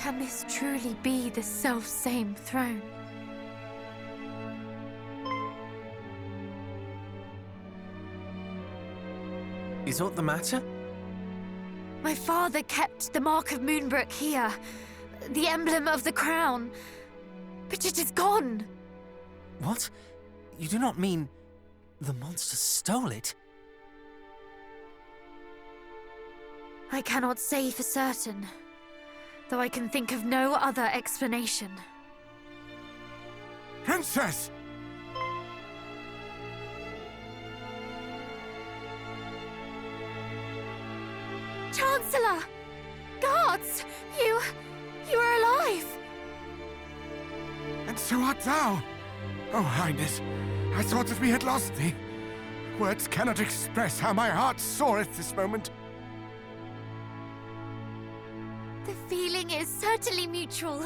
Can this truly be the self-same throne? Is aught the matter? My father kept the mark of Moonbrook here, the emblem of the crown, but it is gone. What? You do not mean the monster stole it? I cannot say for certain, though I can think of no other explanation. Princess! Chancellor! Guards! You are alive! And so art thou! Oh, Highness, I thought that we had lost thee. Words cannot express how my heart soareth this moment. The feeling is certainly mutual.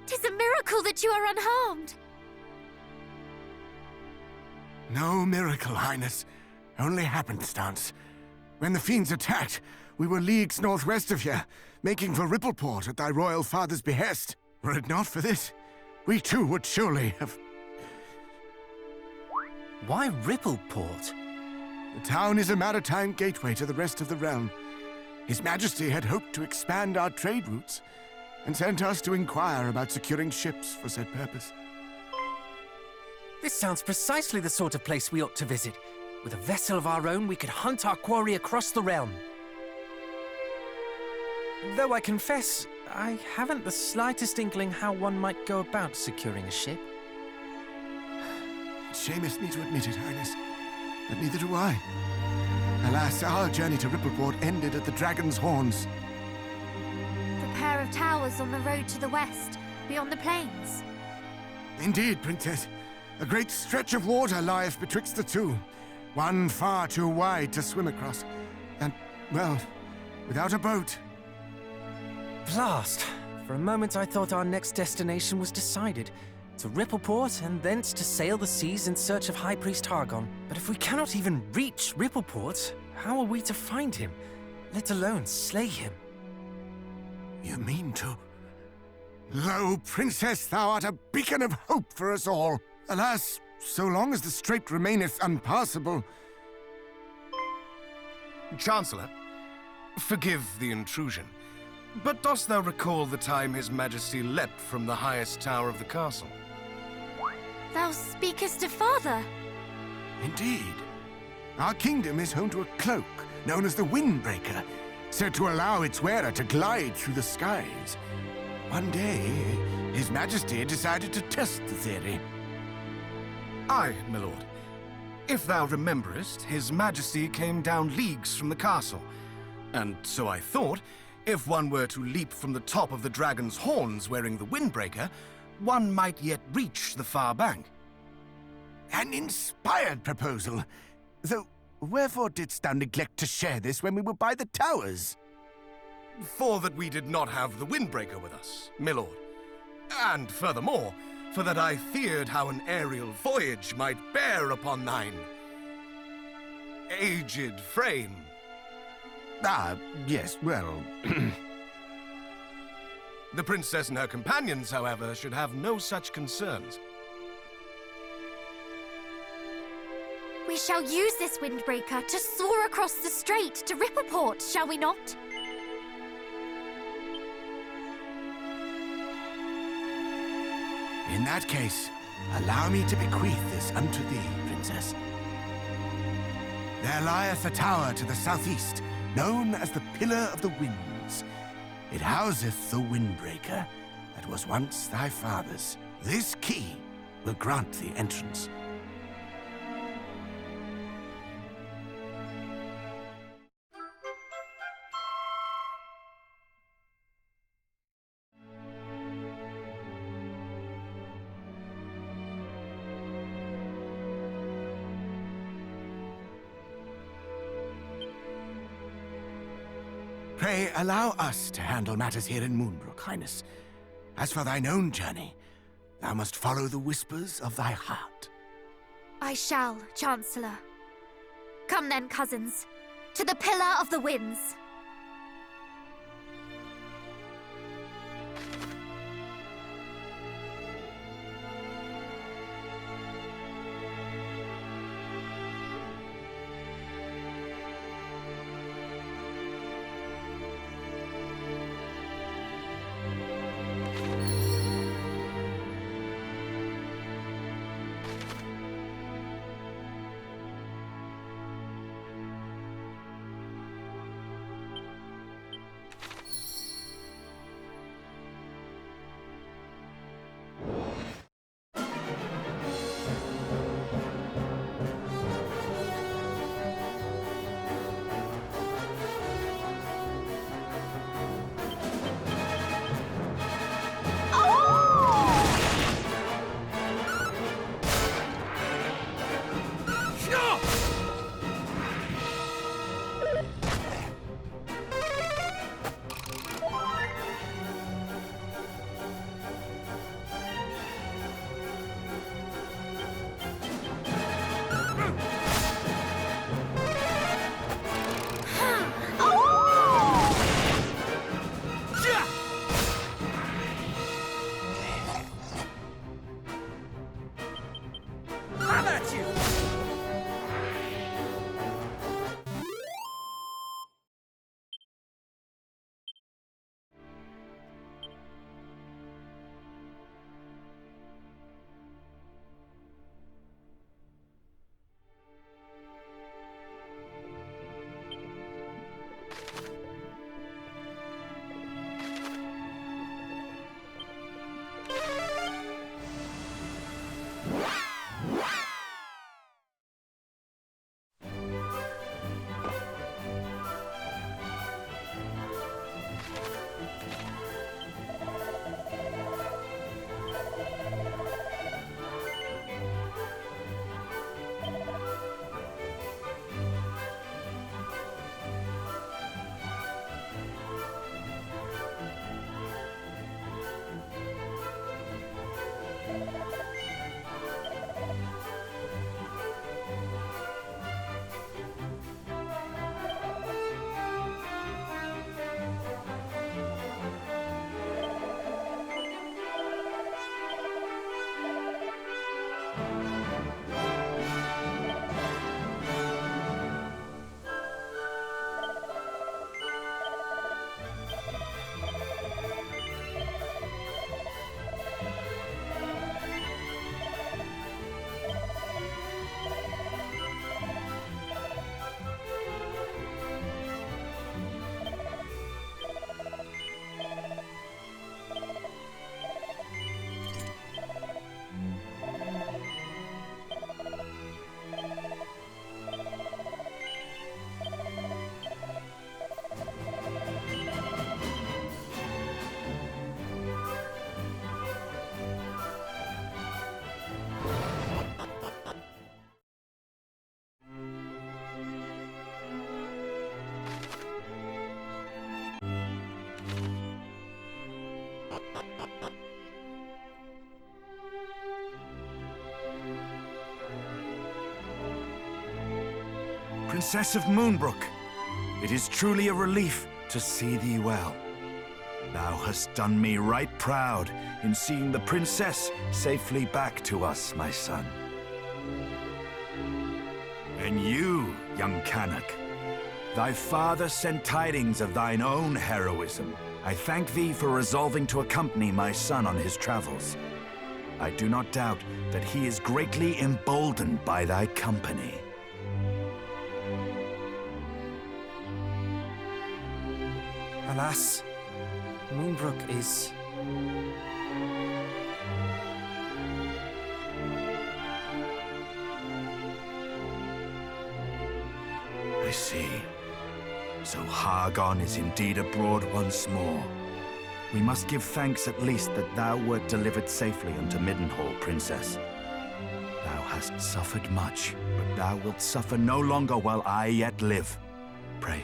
'Tis a miracle that you are unharmed. No miracle, Highness. Only happenstance. When the fiends attacked, we were leagues northwest of here, making for Rippleport at thy royal father's behest. Were it not for this, we too would surely have... Why Rippleport? The town is a maritime gateway to the rest of the realm. His Majesty had hoped to expand our trade routes, and sent us to inquire about securing ships for said purpose. This sounds precisely the sort of place we ought to visit. With a vessel of our own, we could hunt our quarry across the realm. Though I confess, I haven't the slightest inkling how one might go about securing a ship. It shameth me to admit it, Highness, but neither do I. Alas, our journey to Rippleport ended at the Dragon's Horns. The pair of towers on the road to the west, beyond the plains. Indeed, Princess. A great stretch of water lieth betwixt the two. One far too wide to swim across. And, well, without a boat. Blast! For a moment I thought our next destination was decided. To Rippleport, and thence to sail the seas in search of High Priest Hargon. But if we cannot even reach Rippleport, how are we to find him? Let alone slay him? You mean to... Lo, Princess, thou art a beacon of hope for us all. Alas, so long as the strait remaineth unpassable... Chancellor, forgive the intrusion, but dost thou recall the time His Majesty leapt from the highest tower of the castle? Thou speakest of father. Indeed. Our kingdom is home to a cloak known as the Windbreaker, said to allow its wearer to glide through the skies. One day, His Majesty decided to test the theory. Aye, my lord. If thou rememberest, His Majesty came down leagues from the castle. And so I thought, if one were to leap from the top of the Dragon's Horns wearing the Windbreaker, one might yet reach the far bank. An inspired proposal. Though, wherefore didst thou neglect to share this when we were by the towers? For that we did not have the Windbreaker with us, my lord. And furthermore, for that I feared how an aerial voyage might bear upon thine aged frame. Ah, yes, well... The princess and her companions, however, should have no such concerns. We shall use this windbreaker to soar across the strait to Rippleport, shall we not? In that case, allow me to bequeath this unto thee, Princess. There lieth a tower to the southeast, known as the Pillar of the Winds. It houseth the Windbreaker that was once thy father's. This key will grant thee entrance. Pray allow us to handle matters here in Moonbrook, Highness. As for thine own journey, thou must follow the whispers of thy heart. I shall, Chancellor. Come then, cousins, to the Pillar of the Winds. Princess of Moonbrook, it is truly a relief to see thee well. Thou hast done me right proud in seeing the princess safely back to us, my son. And you, young Canuck, thy father sent tidings of thine own heroism. I thank thee for resolving to accompany my son on his travels. I do not doubt that he is greatly emboldened by thy company. Alas, Moonbrook is... I see. So Hargon is indeed abroad once more. We must give thanks at least that thou wert delivered safely unto Middenhall, Princess. Thou hast suffered much, but thou wilt suffer no longer while I yet live. Pray,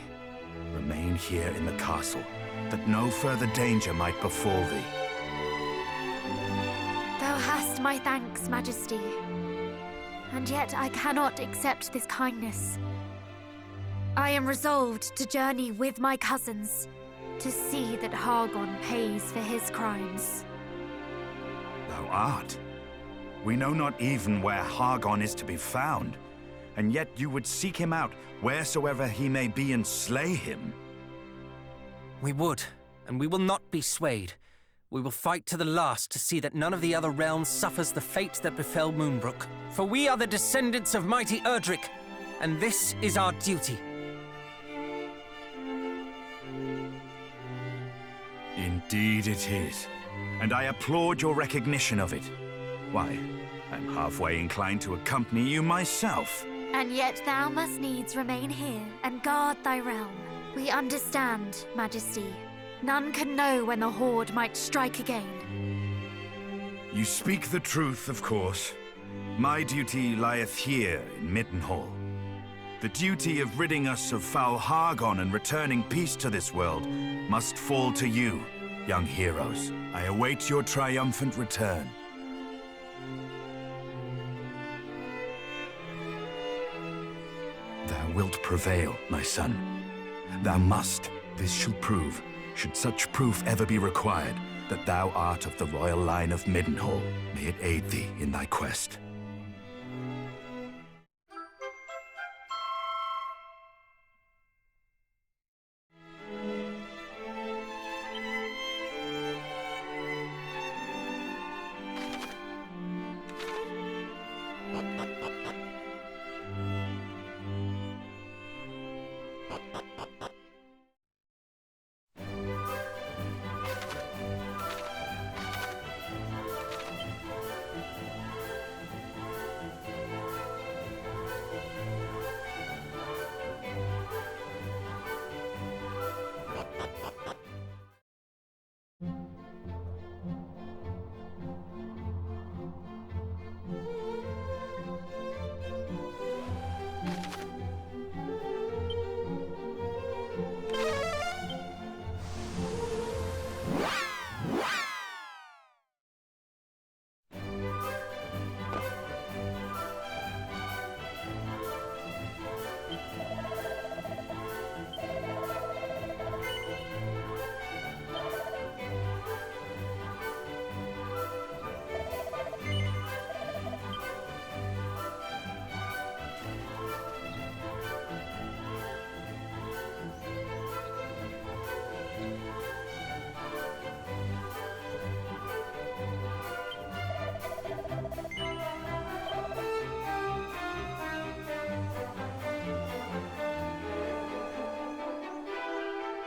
remain here in the castle, that no further danger might befall thee. Thou hast my thanks, Majesty. And yet I cannot accept this kindness. I am resolved to journey with my cousins, to see that Hargon pays for his crimes. Thou art? We know not even where Hargon is to be found, and yet you would seek him out wheresoever he may be and slay him. We would, and we will not be swayed. We will fight to the last to see that none of the other realms suffers the fate that befell Moonbrook. For we are the descendants of mighty Erdrick, and this is our duty. Indeed it is, and I applaud your recognition of it. Why, I'm halfway inclined to accompany you myself. And yet thou must needs remain here and guard thy realm. We understand, Majesty. None can know when the Horde might strike again. You speak the truth, of course. My duty lieth here in Middenhall. The duty of ridding us of foul Hargon and returning peace to this world must fall to you, young heroes. I await your triumphant return. Thou wilt prevail, my son. Thou must. This shall prove, should such proof ever be required, that thou art of the royal line of Middenhall. May it aid thee in thy quest.